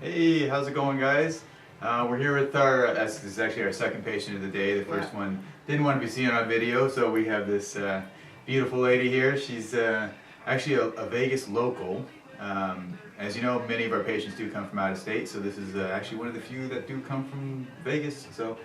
Hey, how's it going, guys? We're here with this is actually our second patient of the day. The first one didn't want to be seen on video, so we have this beautiful lady here. She's actually a Vegas local. As you know, many of our patients do come from out of state, so this is actually one of the few that do come from Vegas. So,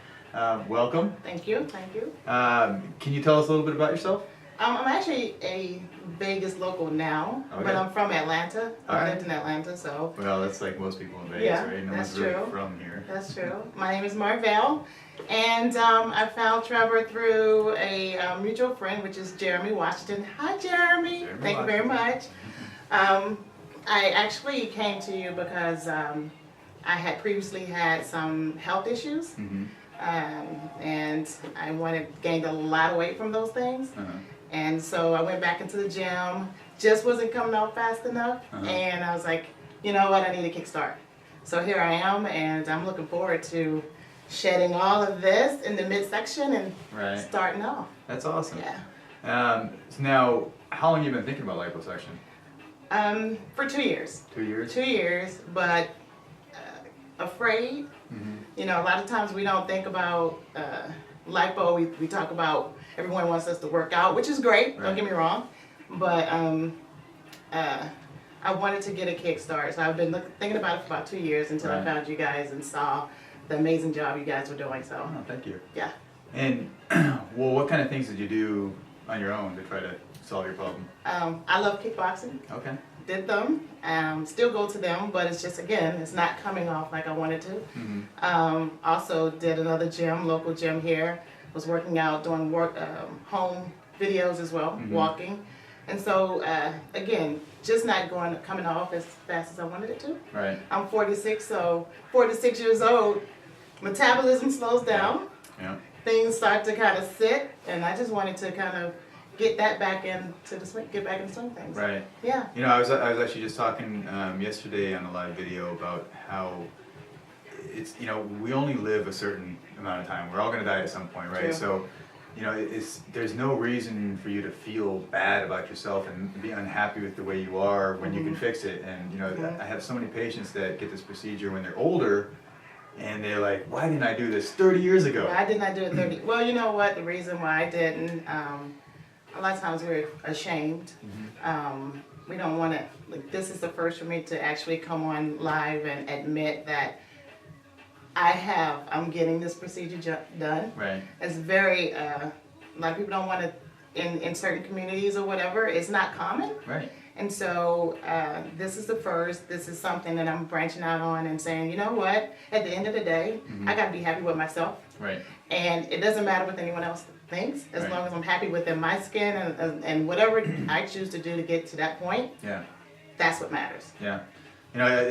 welcome. Thank you, thank you. Can you tell us a little bit about yourself? I'm actually a Vegas local now, but I'm from Atlanta. I lived in Atlanta, so. Well, that's like most people in Vegas, right? No that's one's really true. from here. That's true. My name is Marvell, and I found Trevor through a mutual friend, which is Jeremy Washington. Hi, Jeremy. Thank you very much. I actually came to you because I had previously had some health issues, and I gained a lot of weight from those things. And so I went back into the gym, just wasn't coming out fast enough, and I was like, you know what, I need a kickstart. So here I am, and I'm looking forward to shedding all of this in the midsection and starting off. That's awesome. Yeah. So now, how long have you been thinking about liposuction? For 2 years. 2 years? 2 years, but afraid. You know, a lot of times we don't think about lipo. We talk about everyone wants us to work out, which is great. Don't get me wrong, but I wanted to get a kickstart, so I've been thinking about it for about 2 years until I found you guys and saw the amazing job you guys were doing. So, thank you. Yeah. And well, what kind of things did you do on your own to try to solve your problem? I love kickboxing. Okay. Did them, still go to them, but it's just, again, it's not coming off like I wanted to. Also did another gym, local gym here, was working out, doing home videos as well, walking. And so, again, just not coming off as fast as I wanted it to. Right. I'm 46, so 46 years old, metabolism slows down. Yeah. Things start to kind of sit, and I just wanted to kind of get back into the swing things. Right. Yeah. You know, I was actually just talking yesterday on a live video about how it's, you know, we only live a certain amount of time. We're all going to die at some point, right? True. So, you know, there's no reason for you to feel bad about yourself and be unhappy with the way you are when you can fix it. And, you know, I have so many patients that get this procedure when they're older, and they're like, why didn't I do this 30 years ago? Why didn't I do it 30? Well, you know what? The reason why I didn't, a lot of times we're ashamed. We don't want to, like, this is the first for me to actually come on live and admit that I'm getting this procedure done. Right. It's very, a lot of people don't want to, in certain communities or whatever, it's not common. Right. And so this is the first, this is something that I'm branching out on and saying, you know what, at the end of the day, I got to be happy with myself. Right. And it doesn't matter what anyone else thinks, as long as I'm happy within my skin and whatever I choose to do to get to that point. Yeah. That's what matters. Yeah. You know,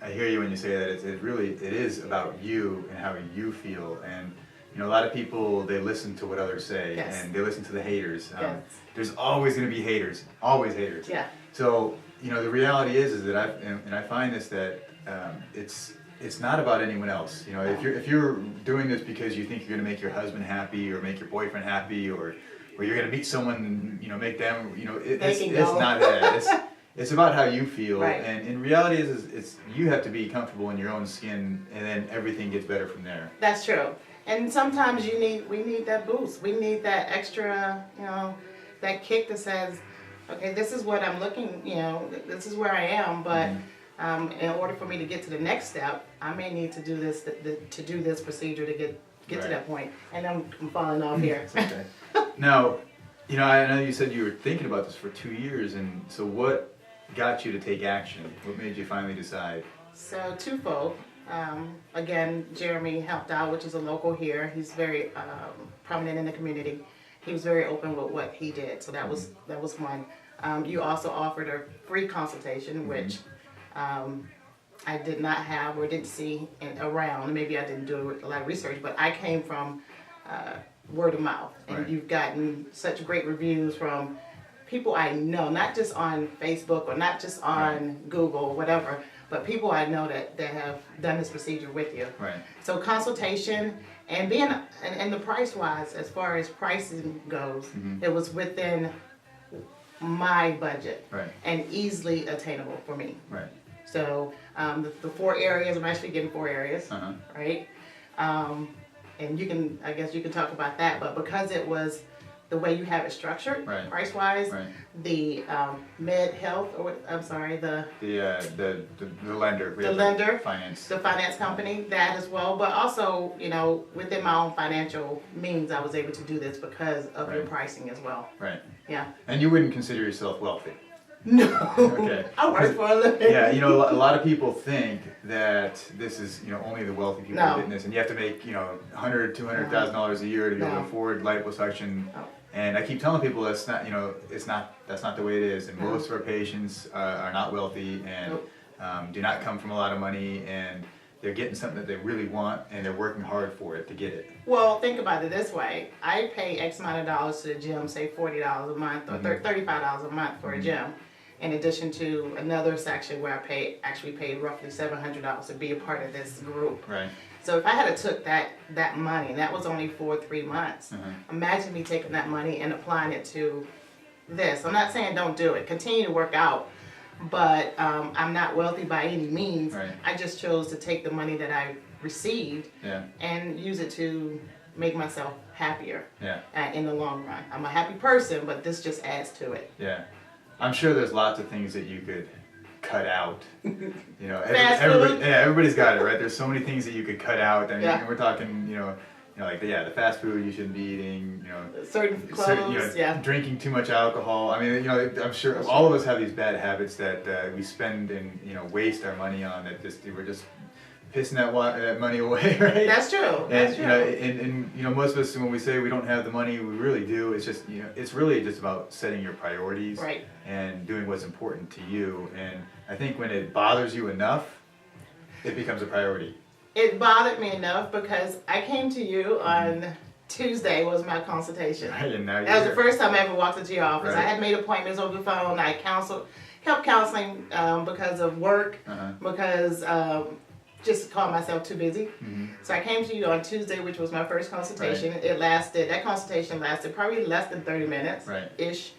I hear you when you say that. It is about you and how you feel. And, you know, a lot of people, they listen to what others say, and they listen to the haters. There's always going to be haters, always haters. Yeah. So, you know, the reality is that I find this, that it's not about anyone else. You know, if you're doing this because you think you're going to make your husband happy or make your boyfriend happy, or you're going to meet someone and, you know, make them, you know, it's not that. It's about how you feel, and in reality it's you have to be comfortable in your own skin, and then everything gets better from there. That's true. And sometimes we need that boost. We need that extra, you know, that kick that says, okay, this is what I'm looking, you know, this is where I am, but in order for me to get to the next step, I may need to do this procedure to get to that point. And I'm falling off here. Okay. Now, you know, I know you said you were thinking about this for 2 years, and so what got you to take action? What made you finally decide? So twofold. Again, Jeremy helped out, which is a local here. He's very prominent in the community. He was very open with what he did, so that was one. You also offered a free consultation, which I did not have or didn't see around. Maybe I didn't do a lot of research, but I came from word of mouth, and you've gotten such great reviews from people I know, not just on Facebook or not just on Google or whatever, but people I know that have done this procedure with you. Right. So consultation and and the price wise, as far as pricing goes, it was within my budget and easily attainable for me. Right. So the 4 areas, I'm actually getting 4 areas, right? And I guess you can talk about that, but because it was the way you have it structured, price-wise, the med health, or I'm sorry, the lender, the finance company, that as well. But also, you know, within my own financial means, I was able to do this because of your pricing as well. Right. Yeah. And you wouldn't consider yourself wealthy? No. Okay. I work for a living. Yeah, you know, a lot of people think that this is, you know, only the wealthy people are getting this, and you have to make, you know, $100,000, $200,000 a year to be able to afford liposuction. And I keep telling people that's not, you know, that's not the way it is. And most of our patients are not wealthy and do not come from a lot of money, and they're getting something that they really want, and they're working hard for it to get it. Well, think about it this way. I pay X amount of dollars to the gym, say $40 a month or $35 a month for a gym, in addition to another section where I actually paid roughly $700 to be a part of this group. Right. So if I had took that money, and that was only for 3 months, imagine me taking that money and applying it to this. I'm not saying don't do it. Continue to work out, but I'm not wealthy by any means. Right. I just chose to take the money that I received and use it to make myself happier in the long run. I'm a happy person, but this just adds to it. Yeah. I'm sure there's lots of things that you could cut out. You know, everybody's got it, right? There's so many things that you could cut out. I mean, we're talking, you know, like the fast food you shouldn't be eating. You know, certain clothes, drinking too much alcohol. I mean, you know, I'm sure all of us have these bad habits that we spend and, you know, waste our money on. That we're just pissing that money away, right? That's true. That's true. You know, and you know, most of us, when we say we don't have the money, we really do. It's just, you know, it's really just about setting your priorities and doing what's important to you. And I think when it bothers you enough, it becomes a priority. It bothered me enough because I came to you on Tuesday was my consultation. Right, and now that was the first time I ever walked into your office. I had made appointments over the phone. I kept counseling because of work, because just called myself too busy. So I came to you on Tuesday, which was my first consultation. That consultation lasted probably less than 30 minutes ish.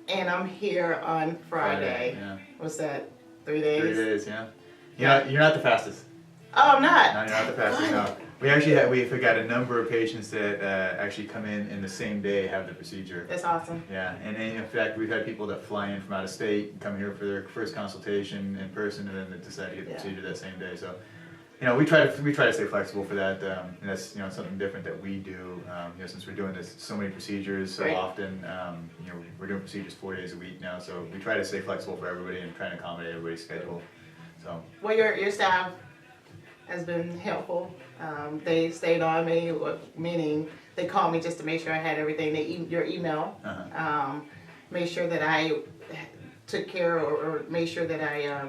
And I'm here on Friday. What's that? 3 days? 3 days, yeah. You're not the fastest. Oh, I'm not? No, you're not the fastest, no. We actually we've got a number of patients that actually come in the same day, have the procedure. That's awesome. Yeah, and in fact, we've had people that fly in from out of state, come here for their first consultation in person, and then they decide to get the procedure that same day. So, you know, we try to stay flexible for that, and that's, you know, something different that we do. You know, since we're doing this so many procedures so often, you know, we're doing procedures 4 days a week now, so we try to stay flexible for everybody and try to accommodate everybody's schedule. So. Well, your staff has been helpful. They stayed on me, meaning they called me just to make sure I had everything. Your email, made sure that I took care or made sure that I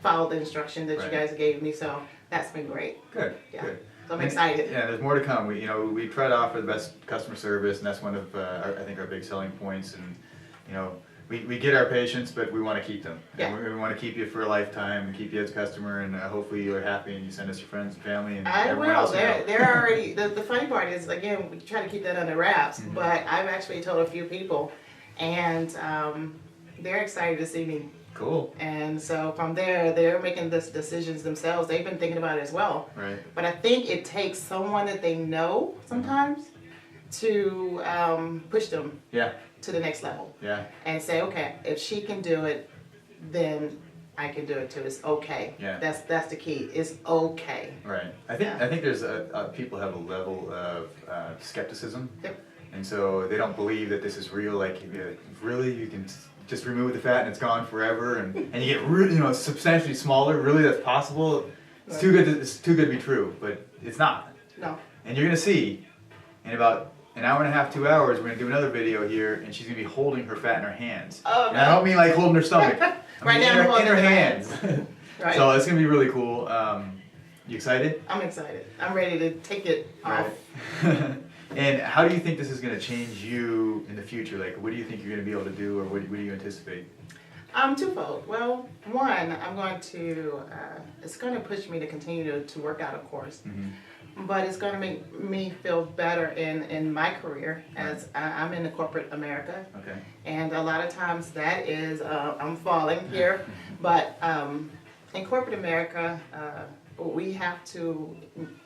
followed the instructions that you guys gave me. So that's been great. Good. Good. So I'm excited. Yeah, there's more to come. We try to offer the best customer service, and that's one of I think our big selling points. And you know, we get our patients, but we want to keep them. Yeah. And we want to keep you for a lifetime and keep you as a customer, and hopefully you're happy and you send us your friends and family and everyone else. They're already, the funny part is, again, we try to keep that under wraps, but I've actually told a few people, and they're excited to see me. Cool. And so from there, they're making this decisions themselves. They've been thinking about it as well. Right. But I think it takes someone that they know sometimes to push them to the next level. Yeah. And say, okay, if she can do it, then I can do it too. It's okay. Yeah. That's the key. It's okay. Right. I think there's people have a level of skepticism. Yep. And so they don't believe that this is real. Like, really, you can just remove the fat and it's gone forever, and you get really, substantially smaller. Really, that's possible. It's too good. It's too good to be true, but it's not. No. And you're gonna see in about an hour and a half, 2 hours, we're gonna do another video here, and she's gonna be holding her fat in her hands. Oh, and I don't mean like holding her stomach. I mean in her hands. Right. So it's gonna be really cool. You excited? I'm excited. I'm ready to take it off. And how do you think this is going to change you in the future? Like, what do you think you're going to be able to do, or what do you anticipate? Twofold. Well, one, I'm going to, it's going to push me to continue to work out, of course. But it's going to make me feel better in my career, as I'm in the corporate America. Okay. And a lot of times that is, I'm falling here, but in corporate America, we have to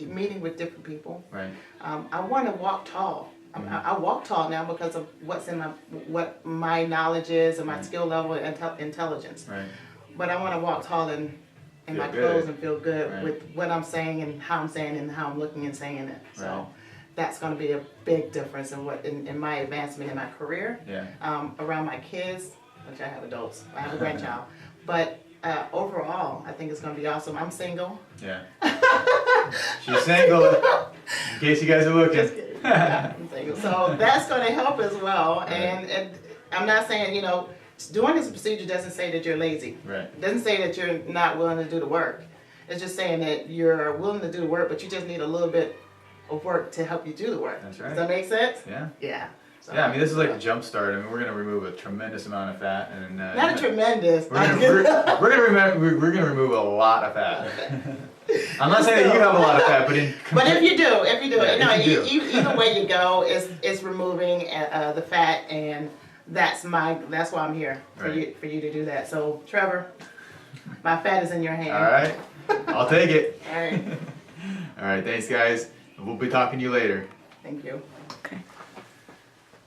meeting with different people. Right. I want to walk tall. I walk tall now because of what my knowledge is and my skill level and intelligence. Right. But I want to walk tall in Feel my good. clothes and feel good Right. with what I'm saying and how I'm saying and how I'm looking and saying it. So Right. that's going to be a big difference in my advancement in my career. Yeah. Around my kids, which I have adults. I have a grandchild. But overall, I think it's going to be awesome. I'm single. Yeah. She's single. In case you guys are looking. Just kidding. Yeah, I'm single. So that's going to help as well. Right. And I'm not saying, doing this procedure doesn't say that you're lazy. Right. It doesn't say that you're not willing to do the work. It's just saying that you're willing to do the work, but you just need a little bit of work to help you do the work. That's right. Does that make sense? Yeah. Yeah. So, Yeah, I mean, this is like a jump start. I mean, we're going to remove a tremendous amount of fat. And Not a tremendous. we're gonna remove a lot of fat. I'm not saying that you have a lot of fat, but But if you do, Yeah, no, if you do. either way you go, it's removing the fat, and that's why I'm here for Right. you to do that. So Trevor, my fat is in your hand. All right, I'll take it. All right. All right, thanks guys. We'll be talking to you later. Thank you. Okay.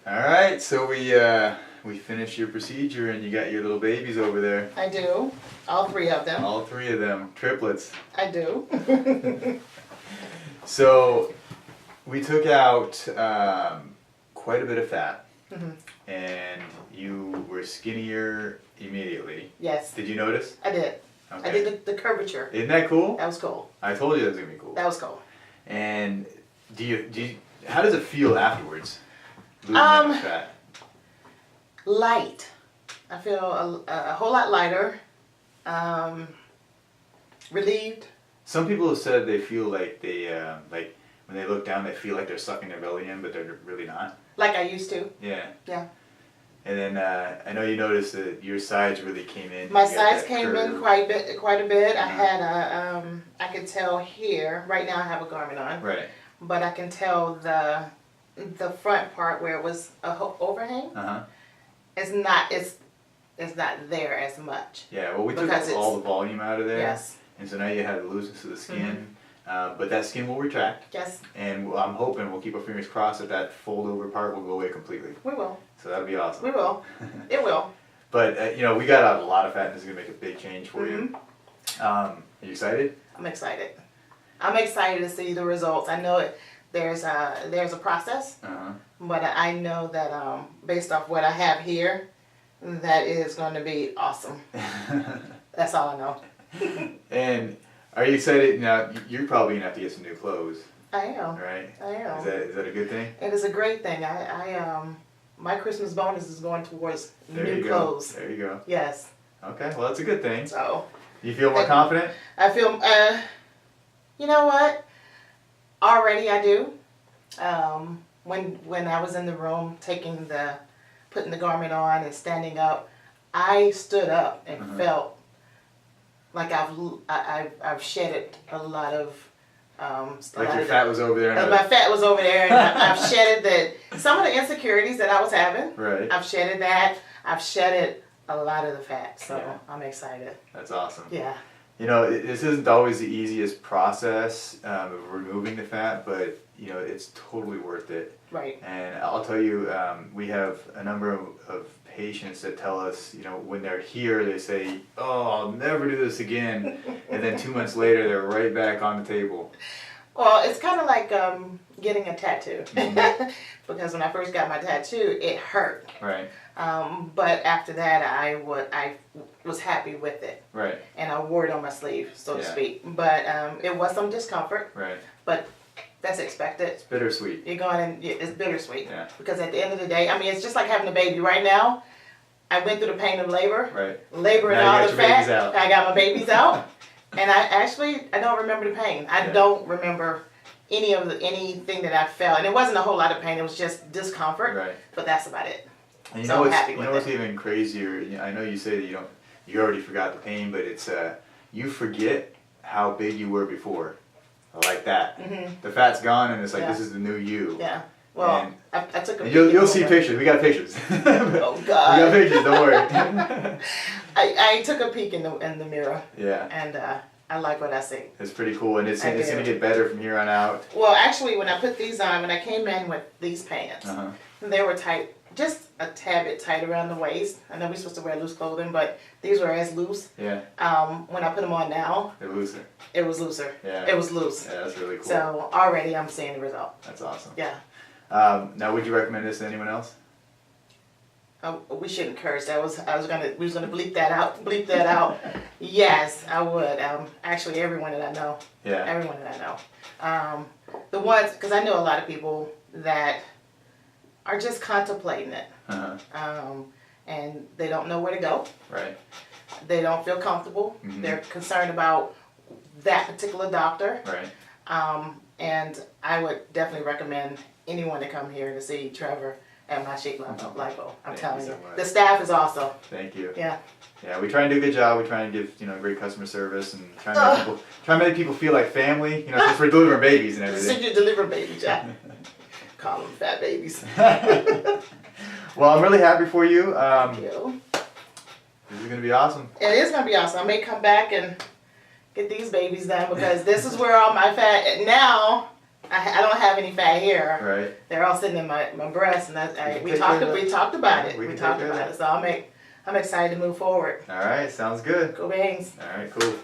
All right, so we finished your procedure and you got your little babies over there. I do. All three of them. All three of them, triplets. I do. So we took out quite a bit of fat, and you were skinnier immediately. Yes, Did you notice? I did. Okay. I did the curvature. Isn't that cool? That was cool. I told you that was gonna be cool. That was cool. And do you how does it feel afterwards? Losing that fat. Light. I feel a whole lot lighter. Relieved. Some people have said they feel like they like when they look down, they feel like they're sucking their belly in, but they're really not. Like I used to. Yeah. Yeah. And then I know you noticed that your sides really came in. My You got sides that came curve. in quite a bit. I Mhm. had I could tell here. Right now I have a garment on, Right. but I can tell the front part where it was a overhang. Uh huh. It's not there as much. Yeah. Well, we took Because all the volume out of there. Yes. And so now you have the looseness of the skin, but that skin will retract. Yes, And I'm hoping we'll keep our fingers crossed that that fold over part will go away completely. we will. So that'll be awesome. We will. It will. But we got out a lot of fat, and this is gonna make a big change for you. Are you excited? I'm excited. I'm excited to see the results. I know there's a process, but I know that based off what I have here, that is going to be awesome. That's all I know. And are you excited? Now you're probably gonna have to get some new clothes, I am. right? I am. Is that a good thing? It is a great thing. My Christmas bonus is going towards There new you go. clothes. There you go. Yes. Okay, well that's a good thing. So You feel more confident? I feel. You know what? Already I do. When I was in the room putting the garment on and standing up, I stood up and felt like I've shedded a lot of. Like your fat was over there. And my fat was over there, and I've shedded some of the insecurities that I was having. Right. I've shedded that. I've shedded a lot of the fat, so Yeah. I'm excited. That's awesome. Yeah. This isn't always the easiest process of removing the fat, but it's totally worth it. Right. And I'll tell you, we have a number of patients that tell us, when they're here, they say, "Oh, I'll never do this again," and then 2 months later, they're right back on the table. Well, it's kind of like getting a tattoo, because when I first got my tattoo, it hurt. Right. But after that, I was happy with it, Right. and I wore it on my sleeve, so to Yeah. speak. But it was some discomfort, Right. but that's expected. It's bittersweet. You're going and it's bittersweet. Yeah. Because at the end of the day, I mean, it's just like having a baby. Right now, I went through the pain of labor, Right. labor and Now you all got the your babies fat. out. I got my babies out, and I don't remember the pain. I Yeah. don't remember anything that I felt, and it wasn't a whole lot of pain. It was just discomfort. Right. But that's about it. And So I'm happy with what's it. even crazier? I know you say that you already forgot the pain, but it's you forget how big you were before, like that. The fat's gone, and it's like Yeah. this is the new you. Yeah. Well, I took a and peek. you'll see pictures. We got pictures. Oh We got God. pictures. Don't worry. I took a peek in the mirror, Yeah, and I like what I see. it's pretty cool, and it's I gonna do. get better from here on out. Well, actually, when I put these on, when I came in with these pants, Uh-huh. they were tight, just a tad bit tight around the waist. I know we're supposed to wear loose clothing, but these were as loose. Yeah, When I put them on now, they're looser. it was looser. Yeah. It was loose. Yeah, that's really cool. So already I'm seeing the result. That's awesome. Yeah. Now, would you recommend this to anyone else? We shouldn't curse. We was gonna bleep that out. Bleep that out. Yes, I would. Actually, everyone that I know. Yeah. Everyone that I know. The ones, because I know a lot of people that are just contemplating it, Uh-huh. and they don't know where to go. Right. They don't feel comfortable. Mhm. They're concerned about that particular doctor. Right. And I would definitely recommend anyone to come here to see Trevor at MyShape Lipo. I'm Thank telling you so you. much. The staff is awesome. Thank you. Yeah. Yeah, we try and do a good job. We try and give great customer service and try and make people feel like family. Since we're delivering babies and Since everything. you deliver baby, Jack. Call them fat babies. Well, I'm really happy for you. Thank you. This is gonna be awesome. It is going to be awesome. I may come back and get these babies done because this is where all my fat, now I don't have any fat here. Right. They're all sitting in my breasts, and we take talked care of that. we talked about it. We We can talked take care of about it. So I'm excited to move forward. All right. Sounds good. Go Bangs. All right. Cool.